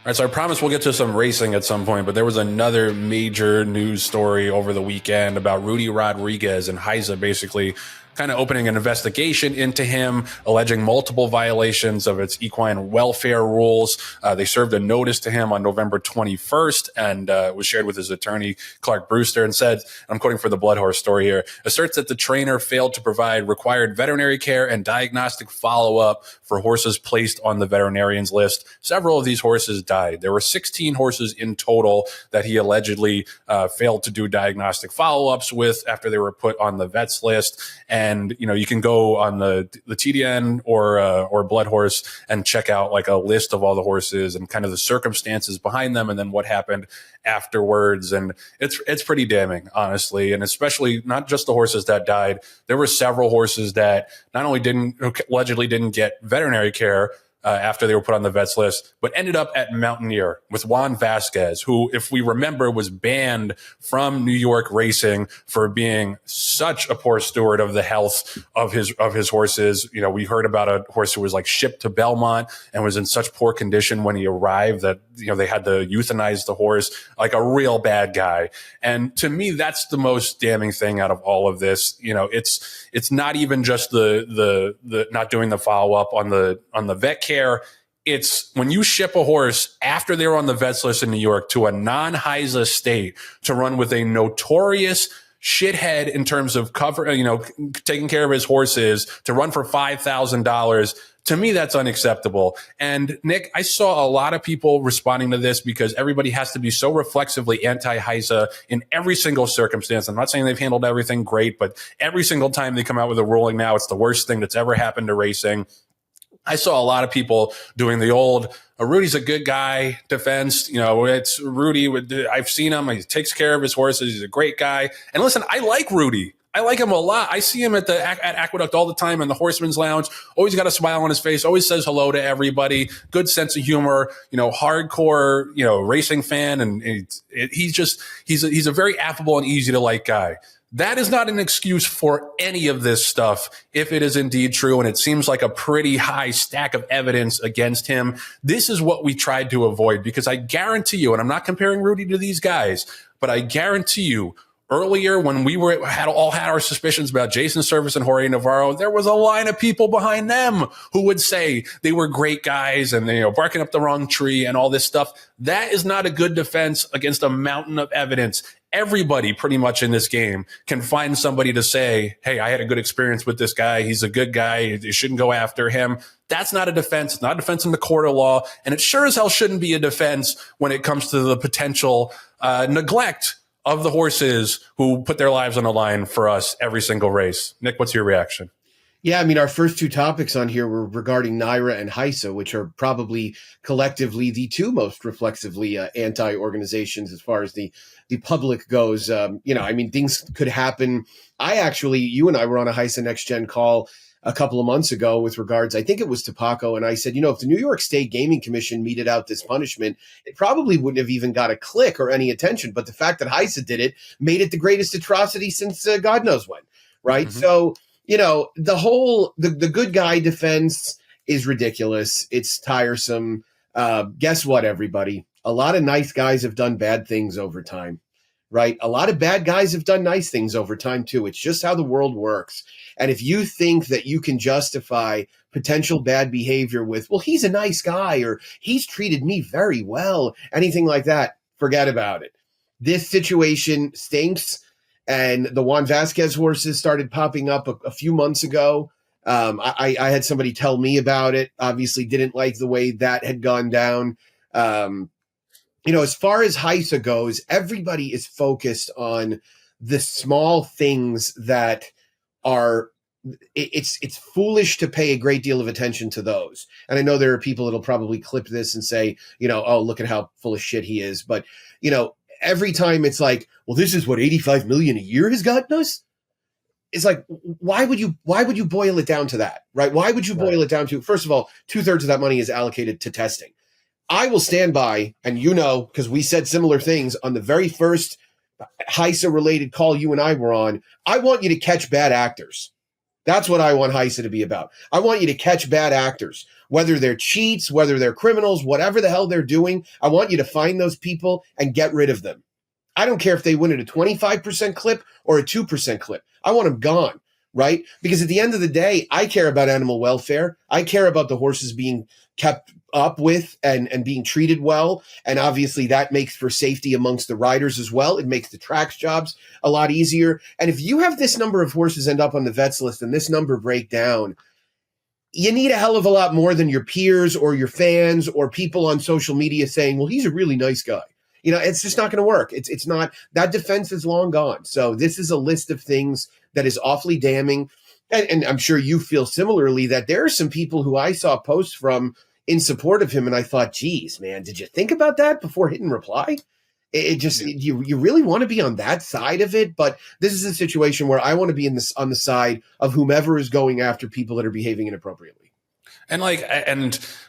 right, so I promise we'll get to some racing at some point, but there was another major news story over the weekend about Rudy Rodriguez and HISA basically kind of opening an investigation into him, alleging multiple violations of its equine welfare rules. They served a notice to him on November 21st and was shared with his attorney, Clark Brewster, and said, I'm quoting for the Blood Horse story here, asserts that the trainer failed to provide required veterinary care and diagnostic follow-up for horses placed on the veterinarian's list. Several of these horses died. There were 16 horses in total that he allegedly failed to do diagnostic follow-ups with after they were put on the vet's list. And, you know, you can go on the TDN or Blood Horse and check out like a list of all the horses and kind of the circumstances behind them and then what happened afterwards. And it's pretty damning, honestly. And especially not just the horses that died. There were several horses that not only allegedly didn't get veterinary care after they were put on the vets list, but ended up at Mountaineer with Juan Vasquez, who, if we remember, was banned from New York racing for being such a poor steward of the health of his horses. You know, we heard about a horse who was like shipped to Belmont and was in such poor condition when he arrived that, you know, they had to euthanize the horse, like a real bad guy. And to me, that's the most damning thing out of all of this. You know, it's not even just the not doing the follow up on the vet care. It's when you ship a horse after they're on the vets list in New York to a non-HISA state to run with a notorious shithead in terms of taking care of his horses, to run for $5,000. To me, that's unacceptable. And Nick, I saw a lot of people responding to this because everybody has to be so reflexively anti-HISA in every single circumstance. I'm not saying they've handled everything great, but every single time they come out with a ruling now, it's the worst thing that's ever happened to racing. I saw a lot of people doing the old, Rudy's a good guy defense. You know, it's Rudy. I've seen him. He takes care of his horses. He's a great guy. And listen, I like Rudy. I like him a lot. I see him at Aqueduct all the time in the Horseman's Lounge. Always got a smile on his face. Always says hello to everybody. Good sense of humor. You know, hardcore, you know, racing fan. And he's a very affable and easy to like guy. That is not an excuse for any of this stuff if it is indeed true, and it seems like a pretty high stack of evidence against him. This is what we tried to avoid, because I guarantee you, and I'm not comparing Rudy to these guys, but I guarantee you, earlier when we had our suspicions about Jason Service and Jorge Navarro, there was a line of people behind them who would say they were great guys and they, barking up the wrong tree and all this stuff. That is not a good defense against a mountain of evidence. Everybody pretty much in this game can find somebody to say, hey, I had a good experience with this guy. He's a good guy. You shouldn't go after him. That's not a defense. It's not a defense in the court of law. And it sure as hell shouldn't be a defense when it comes to the potential neglect of the horses who put their lives on the line for us every single race. Nick, what's your reaction? Yeah, I mean, our first two topics on here were regarding NYRA and HISA, which are probably collectively the two most reflexively anti-organizations as far as the public goes. I mean, things could happen. You and I were on a HISA Next Gen call a couple of months ago with regards, I think it was to Paco, and I said, if the New York State Gaming Commission meted out this punishment, it probably wouldn't have even got a click or any attention. But the fact that HISA did it made it the greatest atrocity since God knows when, right? Mm-hmm. So, the good guy defense is ridiculous. It's tiresome. Guess what, everybody? A lot of nice guys have done bad things over time, right? A lot of bad guys have done nice things over time, too. It's just how the world works. And if you think that you can justify potential bad behavior with, well, he's a nice guy or he's treated me very well, anything like that, forget about it. This situation stinks. And the Juan Vasquez horses started popping up a few months ago. I had somebody tell me about it, obviously didn't like the way that had gone down. As far as HISA goes, everybody is focused on the small things that are, it's foolish to pay a great deal of attention to those. And I know there are people that'll probably clip this and say, oh, look at how full of shit he is. But, every time it's like, well, this is what 85 million a year has gotten us. It's like, why would you boil it down to that, right? Why would you boil it down to, first of all, 2/3 of that money is allocated to testing. I will stand by, and because we said similar things on the very first HISA related call you and I were on, I want you to catch bad actors. That's what I want HISA to be about. I want you to catch bad actors, whether they're cheats, whether they're criminals, whatever the hell they're doing. I want you to find those people and get rid of them. I don't care if they win at a 25% clip or a 2% clip. I want them gone, right? Because at the end of the day, I care about animal welfare. I care about the horses being kept up with and being treated well. And obviously that makes for safety amongst the riders as well. It makes the track's jobs a lot easier. And if you have this number of horses end up on the vets list and this number break down, you need a hell of a lot more than your peers or your fans or people on social media saying, well, he's a really nice guy. You know, it's just not going to work. It's not, that defense is long gone. So this is a list of things that is awfully damning. And I'm sure you feel similarly that there are some people who I saw posts from in support of him. And I thought, geez, man, did you think about that before hitting reply? It just, you really want to be on that side of it. But this is a situation where I want to be on the side of whomever is going after people that are behaving inappropriately. And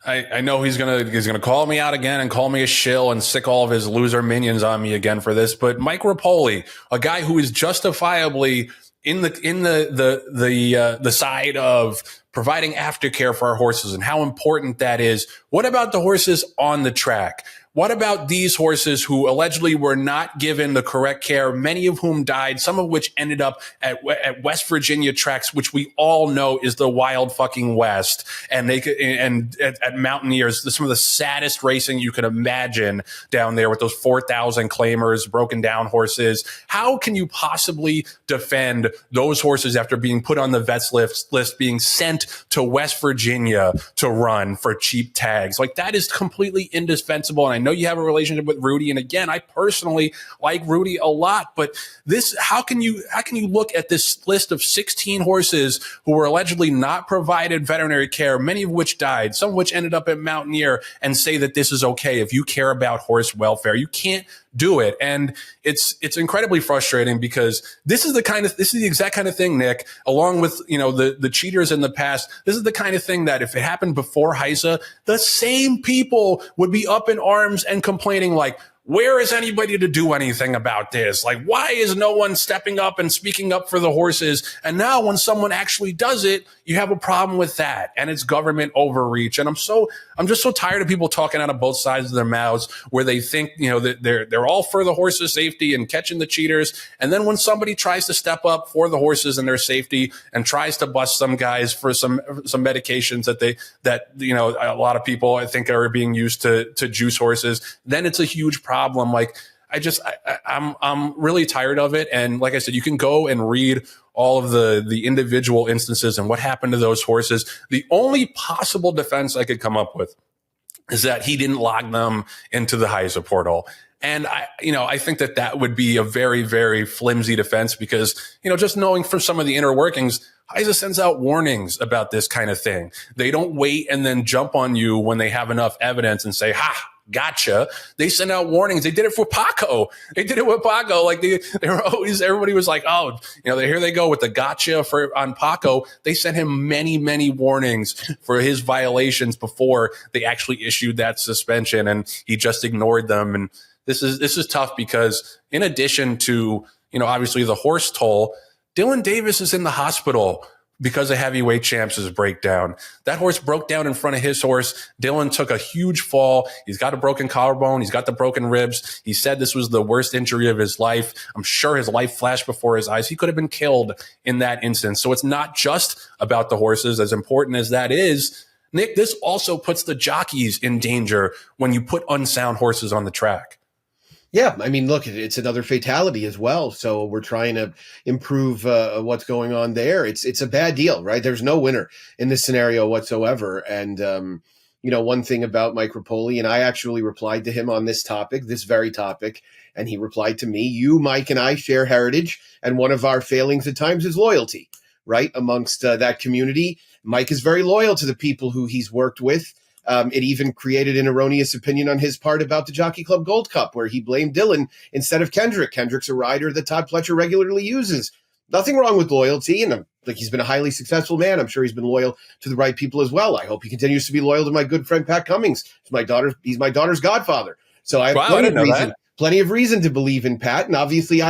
I know he's gonna call me out again and call me a shill and sick all of his loser minions on me again for this. But Mike Rapoli, a guy who is justifiably in the side of providing aftercare for our horses and how important that is. What about the horses on the track? What about these horses who allegedly were not given the correct care, many of whom died, some of which ended up at West Virginia tracks, which we all know is the wild fucking West, and at Mountaineers, some of the saddest racing you could imagine down there with those 4,000 claimers, broken down horses. How can you possibly defend those horses after being put on the vets list, being sent to West Virginia to run for cheap tags? Like, that is completely indispensable. And I know you have a relationship with Rudy, and again, I personally like Rudy a lot, but how can you look at this list of 16 horses who were allegedly not provided veterinary care, many of which died, some of which ended up at Mountaineer, and say that this is okay if you care about horse welfare? You can't do it. And it's incredibly frustrating because this is the exact kind of thing, Nick, along with, the cheaters in the past. This is the kind of thing that if it happened before HISA, the same people would be up in arms and complaining like, where is anybody to do anything about this? Like, why is no one stepping up and speaking up for the horses? And now when someone actually does it, you have a problem with that. And it's government overreach. And I'm just so tired of people talking out of both sides of their mouths where they think, that they're all for the horses' safety and catching the cheaters. And then when somebody tries to step up for the horses and their safety and tries to bust some guys for some medications that a lot of people I think are being used to juice horses, then it's a huge problem. Like, I'm really tired of it. And like I said, you can go and read all of the individual instances and what happened to those horses. The only possible defense I could come up with is that he didn't log them into the HISA portal. And I think that would be a very, very flimsy defense because, just knowing from some of the inner workings, HISA sends out warnings about this kind of thing. They don't wait and then jump on you when they have enough evidence and say, ha, gotcha. They send out warnings. They did it for Paco. They did it with Paco. Like they were always, everybody was like, oh, here they go with the gotcha on Paco. They sent him many, many warnings for his violations before they actually issued that suspension, and he just ignored them. And this is tough because in addition to, obviously the horse toll, Dylan Davis is in the hospital because of Heavyweight Champs' breakdown. That horse broke down in front of his horse. Dylan took a huge fall. He's got a broken collarbone. He's got the broken ribs. He said this was the worst injury of his life. I'm sure his life flashed before his eyes. He could have been killed in that instance. So it's not just about the horses, as important as that is. Nick, this also puts the jockeys in danger when you put unsound horses on the track. Yeah, I mean, look, it's another fatality as well. So we're trying to improve what's going on there. It's a bad deal, right? There's no winner in this scenario whatsoever. And, one thing about Mike Rapoli, and I actually replied to him on this topic, this very topic, and he replied to me, you, Mike, and I share heritage, and one of our failings at times is loyalty, right? Amongst that community. Mike is very loyal to the people who he's worked with. It even created an erroneous opinion on his part about the Jockey Club Gold Cup, where he blamed Dylan instead of Kendrick. Kendrick's a rider that Todd Pletcher regularly uses. Nothing wrong with loyalty, and he's been a highly successful man. I'm sure he's been loyal to the right people as well. I hope he continues to be loyal to my good friend Pat Cummings. He's my daughter's godfather. So I have plenty of reason to believe in Pat, and obviously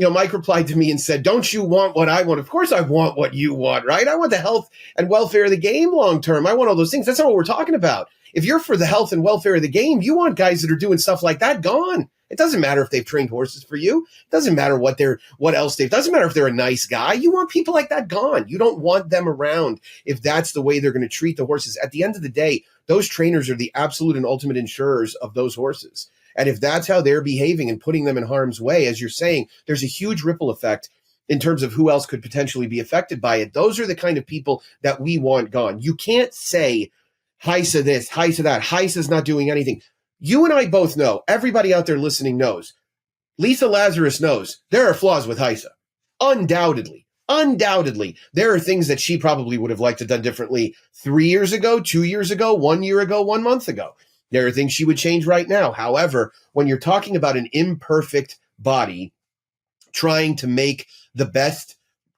Mike replied to me and said, don't you want what I want? Of course I want what you want, right? I want the health and welfare of the game long term. I want all those things. That's not what we're talking about. If you're for the health and welfare of the game, you want guys that are doing stuff like that gone. It doesn't matter if they've trained horses for you. It doesn't matter it doesn't matter if they're a nice guy. You want people like that gone. You don't want them around if that's the way they're going to treat the horses. At the end of the day, those trainers are the absolute and ultimate insurers of those horses. And if that's how they're behaving and putting them in harm's way, as you're saying, there's a huge ripple effect in terms of who else could potentially be affected by it. Those are the kind of people that we want gone. You can't say HISA this, HISA that. HISA's not doing anything. You and I both know, everybody out there listening knows, Lisa Lazarus knows there are flaws with HISA. Undoubtedly. There are things that she probably would have liked to have done differently 3 years ago, 2 years ago, 1 year ago, 1 month ago. There are things she would change right now. However, when you're talking about an imperfect body trying to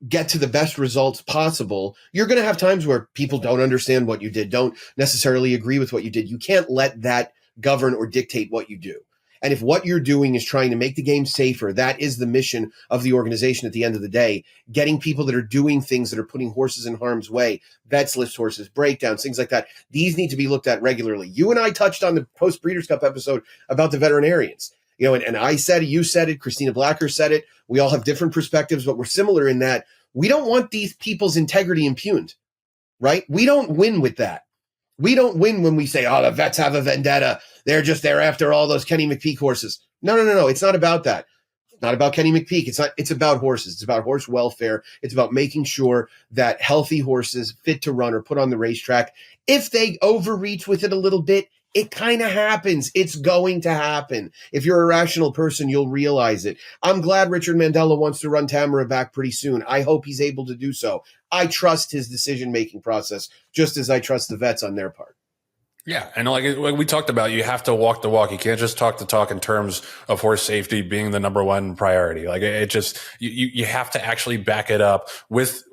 get to the best results possible, you're going to have times where people don't understand what you did, don't necessarily agree with what you did. You can't let that govern or dictate what you do. And if what you're doing is trying to make the game safer, that is the mission of the organization at the end of the day. Getting people that are doing things that are putting horses in harm's way, vets list horses, breakdowns, things like that. These need to be looked at regularly. You and I touched on the post Breeders' Cup episode about the veterinarians. And I said it, you said it, Christina Blacker said it. We all have different perspectives, but we're similar in that we don't want these people's integrity impugned, right? We don't win with that. We don't win when we say, oh, the vets have a vendetta. They're after all those Kenny McPeak horses. No. It's not about that. It's not about Kenny McPeak. It's about horses. It's about horse welfare. It's about making sure that healthy horses fit to run are put on the racetrack. If they overreach with it a little bit, it kind of happens. It's going to happen. If you're a rational person, you'll realize it. I'm glad Richard Mandela wants to run Tammaro back pretty soon. I hope he's able to do so. I trust his decision-making process, just as I trust the vets on their part. Yeah, and like we talked about, you have to walk the walk. You can't just talk the talk in terms of horse safety being the number one priority. Like it just, you have to actually back it up with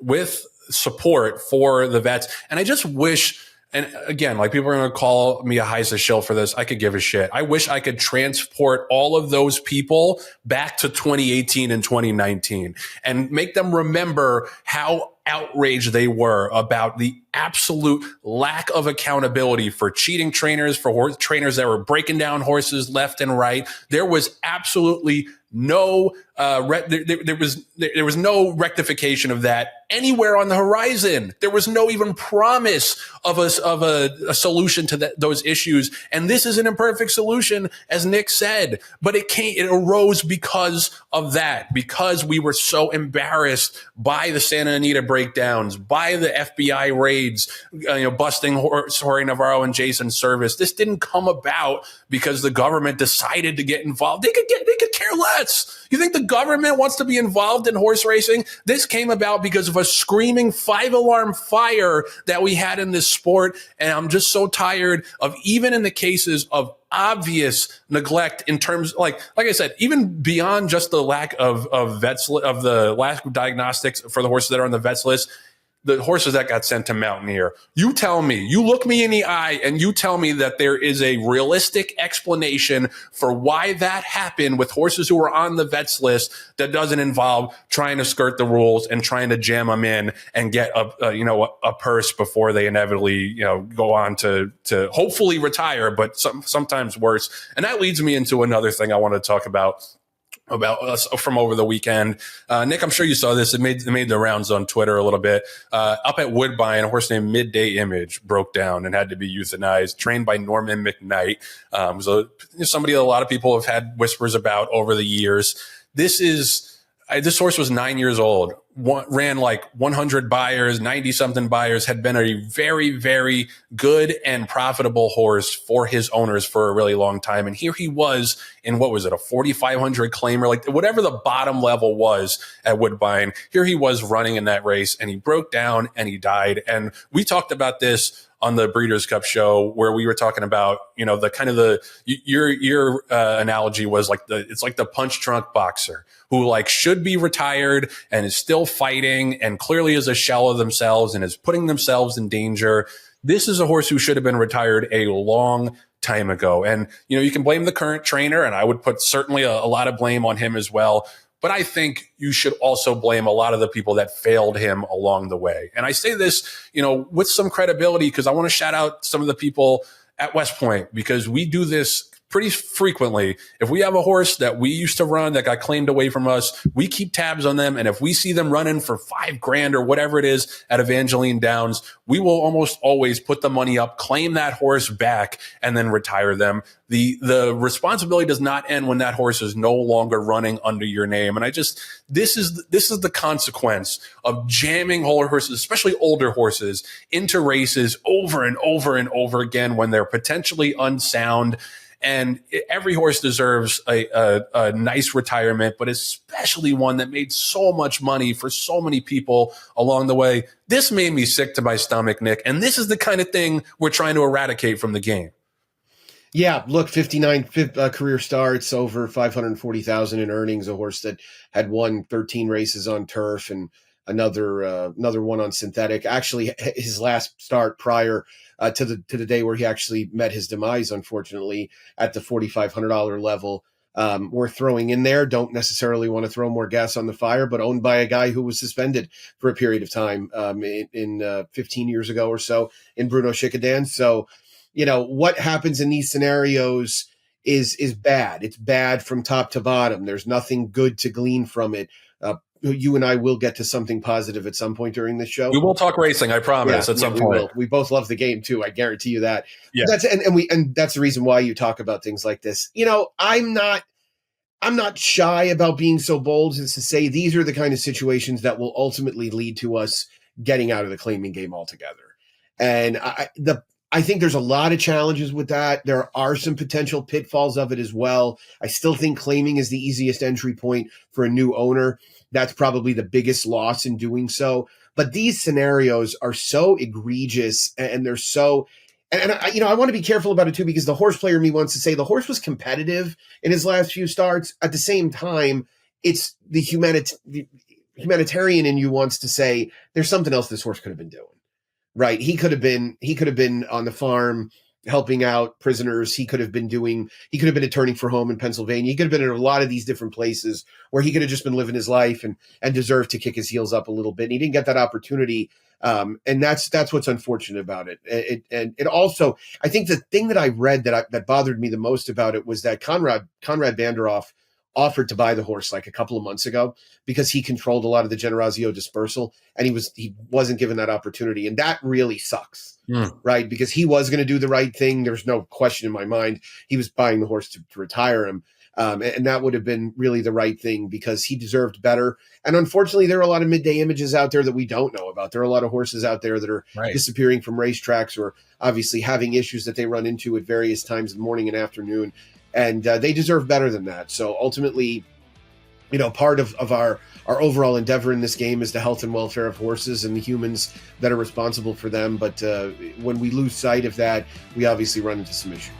support for the vets. And I just wish, and again, like people are going to call me a HISA shill for this. I could give a shit. I wish I could transport all of those people back to 2018 and 2019 and make them remember how outraged they were about the absolute lack of accountability for cheating trainers, for horse trainers that were breaking down horses left and right. There was absolutely no there was no rectification of that anywhere on the horizon. There was no even promise of a solution to those issues. And this is an imperfect solution, as Nick said, but it arose because of that, because we were so embarrassed by the Santa Anita breakdowns, by the FBI raids, busting Jorge Navarro and Jason Service. This didn't come about because the government decided to get involved. They could care less. You think the government wants to be involved in horse racing? This came about because of a screaming 5-alarm fire that we had in this sport. And I'm just so tired of, even in the cases of obvious neglect in terms, like I said, even beyond just the lack of the lack of diagnostics for the horses that are on the vets list, the horses that got sent to Mountaineer. You tell me, you look me in the eye and you tell me that there is a realistic explanation for why that happened with horses who are on the vets list that doesn't involve trying to skirt the rules and trying to jam them in and get a purse before they inevitably, go on to hopefully retire, but sometimes worse. And that leads me into another thing I want to talk about us from over the weekend. Nick, I'm sure you saw this. It made the rounds on Twitter a little bit. Up at Woodbine, a horse named Midday Image broke down and had to be euthanized, trained by Norman McKnight. So somebody a lot of people have had whispers about over the years. This horse was 9 years old, ran like 100 buyers, 90-something buyers, had been a very, very good and profitable horse for his owners for a really long time. And here he was in, what was it, a 4,500 claimer, like whatever the bottom level was at Woodbine. Here he was running in that race, and he broke down and he died. And we talked about this on the Breeders' Cup show, where we were talking about, your analogy was like it's like the punch drunk boxer who should be retired and is still fighting and clearly is a shell of themselves and is putting themselves in danger. This is a horse who should have been retired a long time ago. And, you can blame the current trainer, and I would put certainly a lot of blame on him as well. But I think you should also blame a lot of the people that failed him along the way. And I say this, with some credibility, because I want to shout out some of the people at West Point, because we do this pretty frequently. If we have a horse that we used to run that got claimed away from us, we keep tabs on them. And if we see them running for $5,000 or whatever it is at Evangeline Downs, we will almost always put the money up, claim that horse back, and then retire them. The responsibility does not end when that horse is no longer running under your name. And this is the consequence of jamming horses, especially older horses, into races over and over and over again when they're potentially unsound. And every horse deserves a nice retirement, but especially one that made so much money for so many people along the way. This made me sick to my stomach, Nick. And this is the kind of thing we're trying to eradicate from the game. Yeah, look, 59 career starts, over 540,000 in earnings. A horse that had won 13 races on turf and another one on synthetic. Actually, his last start prior to the day where he actually met his demise, unfortunately, at the $4,500 level. Worth throwing in there. Don't necessarily want to throw more gas on the fire, but owned by a guy who was suspended for a period of time in 15 years ago or so in Bruno Schickedan. So, what happens in these scenarios is bad. It's bad from top to bottom. There's nothing good to glean from it. You and I will get to something positive at some point during this show. We will talk racing, I promise. At some point, will. We both love the game too. I guarantee you that. Yeah. And that's the reason why you talk about things like this. I'm not shy about being so bold as to say these are the kind of situations that will ultimately lead to us getting out of the claiming game altogether. And I think there's a lot of challenges with that. There are some potential pitfalls of it as well. I still think claiming is the easiest entry point for a new owner. That's probably the biggest loss in doing so. But these scenarios are so egregious and they're so, and I want to be careful about it too, because the horse player in me wants to say the horse was competitive in his last few starts. At the same time, it's the humanitarian in you wants to say there's something else this horse could have been doing. Right. He could have been on the farm helping out prisoners. He could have been attorney for home in Pennsylvania. He could have been in a lot of these different places where he could have just been living his life and deserved to kick his heels up a little bit. And he didn't get that opportunity. And that's what's unfortunate about it. It also, I think the thing that I read that bothered me the most about it was that Conrad Vanderhoff offered to buy the horse like a couple of months ago because he controlled a lot of the Generazio dispersal, and he wasn't given that opportunity. And that really sucks, right? Because he was going to do the right thing. There's no question in my mind. He was buying the horse to retire him. And that would have been really the right thing because he deserved better. And unfortunately, there are a lot of midday images out there that we don't know about. There are a lot of horses out there that are disappearing from racetracks or obviously having issues that they run into at various times in the morning and afternoon. And they deserve better than that. So ultimately, part of our overall endeavor in this game is the health and welfare of horses and the humans that are responsible for them. But when we lose sight of that, we obviously run into some issues.